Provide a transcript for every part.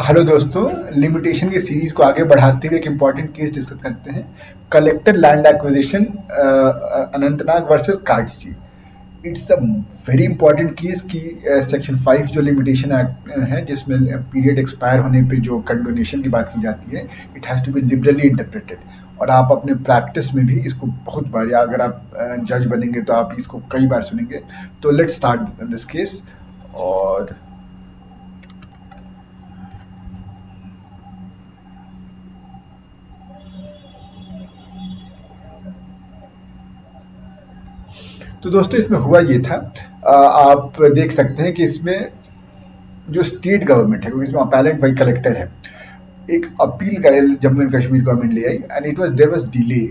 Hello दोस्तों, limitation की series को आगे बढ़ाते हुए एक इम्पॉर्टेंट केस डिस्कस करते हैं। Collector land acquisition Anantnag versus Katiji. It's a very important case कि सेक्शन 5 जो लिमिटेशन एक्ट है जिसमें पीरियड एक्सपायर होने पे जो कंडोनेशन की बात की जाती है, it has to be liberally interpreted. और आप अपने प्रैक्टिस में भी इसको बहुत बार, या अगर आप जज बनेंगे तो आप इसको कई बार सुनेंगे। तो लेट्स स्टार्ट दिस केस। और तो दोस्तों इसमें हुआ ये था, आप देख सकते हैं कि इसमें जो स्टेट गवर्नमेंट है, क्योंकि इसमें अपैलेंट वही कलेक्टर है, एक अपील का जम्मू एंड कश्मीर गवर्नमेंट ले आई and it was there was delay.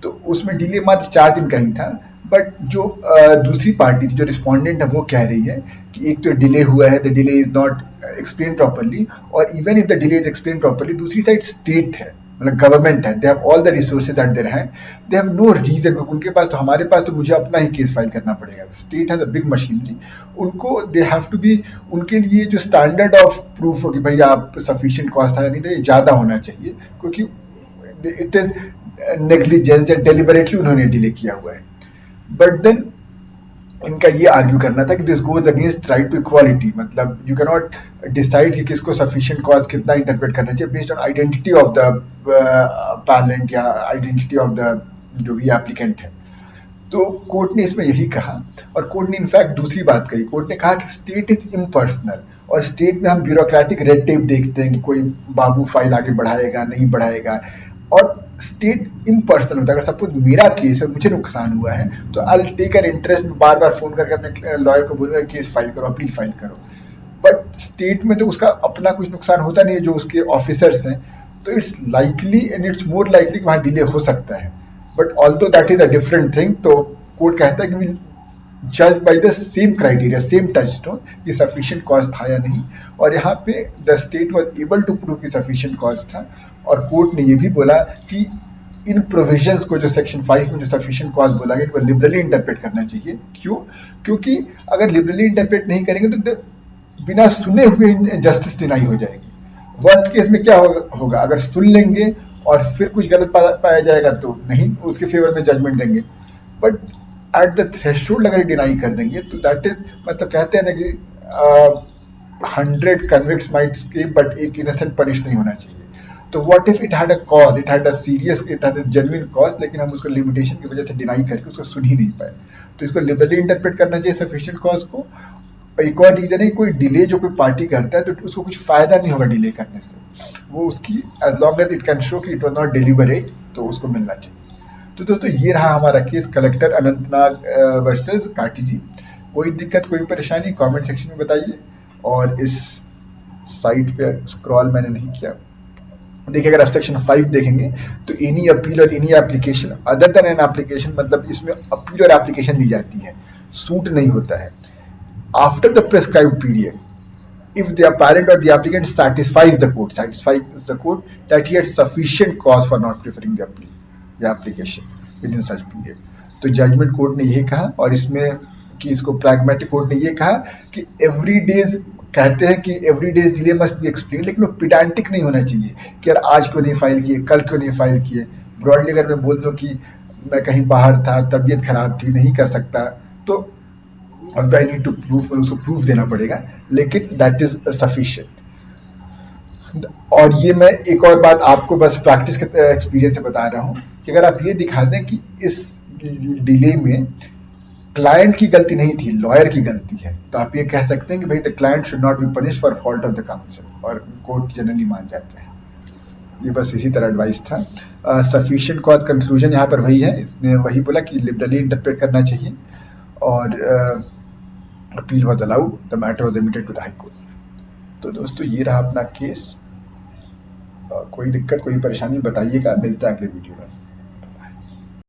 तो उसमें डिले मात्र 4 दिन का ही था। बट जो दूसरी पार्टी थी, जो रिस्पोंडेंट है, वो कह रही है कि एक तो डिले हुआ है, the delay is not explain properly, और even if the delay is explain properly, दूसरी साइड स्टेट है, मतलब गवर्नमेंट है, they have all the resources at their hand, they have no reason. उनके पास तो, हमारे पास तो मुझे अपना ही केस फाइल करना पड़ेगा। State has a big machinery. उनको दे हैव टू बी, उनके लिए जो स्टैंडर्ड ऑफ प्रूफ हो कि भाई आप सफिशिएंट कॉस्ट था या नहीं था, ये ज़्यादा होना चाहिए, क्योंकि इट इज नेग्लिजेंस या डेलिबरेटली उन्होंने डिले किया हुआ है। बट देन इनका ये आर्ग्यू करना था कि this goes against right to equality, मतलब यू कैन नॉट डिसाइड कि किसको सफिशिएंट कॉज कितना इंटरप्रेट करना चाहिए based on identity of the parent या आइडेंटिटी ऑफ द जो भी एप्लीकेंट है। तो कोर्ट ने इसमें यही कहा, और कोर्ट ने इनफैक्ट दूसरी बात कही। कोर्ट ने कहा कि स्टेट इज इम्पर्सनल, और स्टेट में हम ब्यूरोक्रेटिक रेड टेप देखते हैं कि कोई बाबू फाइल आगे बढ़ाएगा नहीं बढ़ाएगा, और स्टेट इम्पर्सनल होता है। अगर सपोज मेरा केस है, मुझे नुकसान हुआ है, तो आई टेक एन इंटरेस्ट में बार बार फोन करके अपने लॉयर को बोलूंगा केस फाइल करो, अपील फाइल करो। बट स्टेट में तो उसका अपना कुछ नुकसान होता नहीं है, जो उसके ऑफिसर्स हैं। तो it's likely and it's more likely कि वहाँ डिले हो सकता है। But although that is a different thing, तो कोर्ट कहता है कि विल जज by the same criteria, same touchstone, कि सफिशिएंट कॉज था या नहीं। और यहाँ पे the state was able to prove कि सफिशिएंट कॉज था। और कोर्ट ने ये भी बोला कि इन प्रोविजंस को, जो सेक्शन 5 में जो सफिशिएंट कॉज बोला गया, इनको लिबरली इंटरप्रेट करना चाहिए। क्यों? क्योंकि अगर लिबरली इंटरप्रेट नहीं करेंगे तो बिना सुने हुए जस्टिस डिनाई हो जाएगी। वर्स्ट केस में क्या होगा, अगर सुन लेंगे और फिर कुछ गलत पाया जाएगा तो नहीं उसके फेवर में जजमेंट देंगे। बट एट द थ्रेशोल्ड अगर डिनाई कर देंगे तो दैट इज, मतलब कहते हैं ना कि 100 कन्विक्ट्स माइट स्केप बट एक इनोसेंट पनिश नहीं होना चाहिए। तो what if it had a cause, it had a serious, it had a genuine cause, लेकिन हम उसको लिमिटेशन की वजह से डिनाई करके उसको सुन ही नहीं पाए। तो इसको लिबरली इंटरप्रेट करना चाहिए सफिशिएंट कॉज को। एक और रीजन है, कोई डिले जो कोई पार्टी करता है तो उसको कुछ फायदा नहीं होगा डिले करने से, वो उसकी as long as it can show कि इट वाज नॉट डिलिबरेट, तो उसको मिलना चाहिए। तो दोस्तों ये रहा हमारा केस, कलेक्टर अनंतनाग वर्सेस काटी जी। कोई दिक्कत, कोई परेशानी, कमेंट सेक्शन में बताइए। और इस साइट पे स्क्रॉल मैंने नहीं किया, देखिए अगर आप सेक्शन 5 देखेंगे तो एनी अपील और any application other than an application, मतलब इसमें अपील और एप्लीकेशन दी जाती है, सूट नहीं होता है। After the prescribed period, if the appellant or the applicant satisfies the court that he had sufficient cause for not preferring the application within such period। तो judgement court ने यही कहा, और इसमें कि इसको प्रैग्मेटिक कोर्ट ने ये कहा कि एवरी डेज, कहते हैं कि every days delay must be explain, लेकिन वो पिडांटिक नहीं होना चाहिए कि यार आज क्यों नहीं फाइल किए, कल क्यों नहीं फाइल किए। ब्रॉडली अगर मैं बोल दूं कि मैं कहीं बाहर था, तबीयत खराब थी, नहीं कर सकता, तो अब आई नीड टू प्रूफ, उसको प्रूफ देना पड़ेगा, लेकिन दैट इज सफिशिएंट। और ये मैं एक और बात आपको बस प्रैक्टिस के एक्सपीरियंस से बता रहा हूँ कि अगर आप ये दिखा दें कि इस डिले में क्लाइंट की गलती नहीं थी, लॉयर की गलती है, तो आप ये कह सकते हैं कि भाई the client should not be punish for fault of the council, और कोर्ट जनरली मान जाते हैं। ये बस इसी तरह एडवाइस था। सफिशिएंट कॉज कंक्लूजन यहाँ पर वही है, इसने वही बोला कि लिबरली इंटरप्रेट करना चाहिए, और appeal was allowed, the matter was remitted to the high court. तो दोस्तों ये रहा अपना केस। कोई दिक्कत, कोई परेशानी बताइएगा, मिलता है अगले वीडियो में।